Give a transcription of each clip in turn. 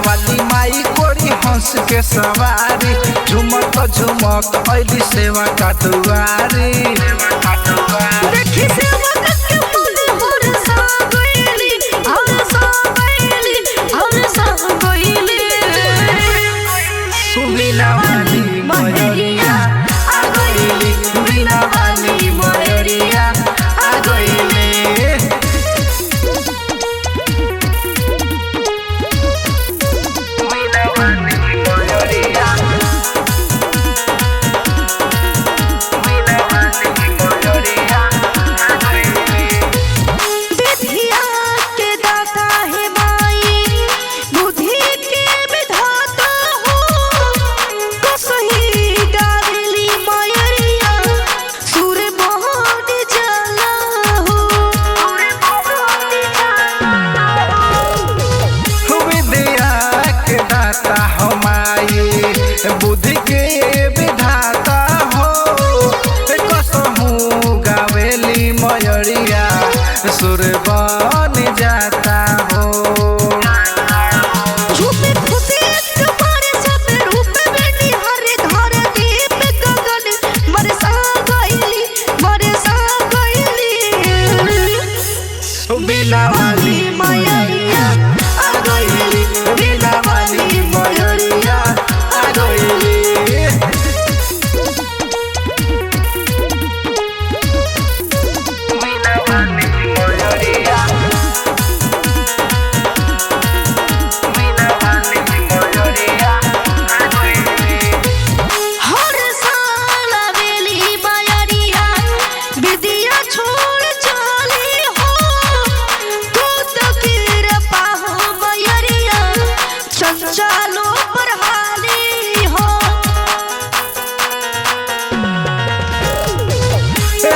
वाली माई कोरी हंस के सवारी झुमक झुमक ऐली सेवा का दुआरी देखी सेवा के मन हरसा गइली सुबिना वाली मयूरिया आ गइली सुबिना वाली मयूरिया आ गइली बुद्धि के विधाता हो कसहू गावेली मयूरिया सुर बन जाता हो सुबिना वाली मयूरिया आ गइली सुबिना वाली मयूरिया आ गइली चलो पर हाली हो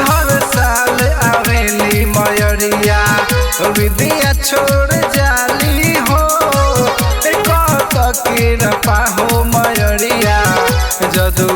हर साल आवेली मयूरिया विद्या छोड़ जाली हो कत की पाहो मयूरिया जदू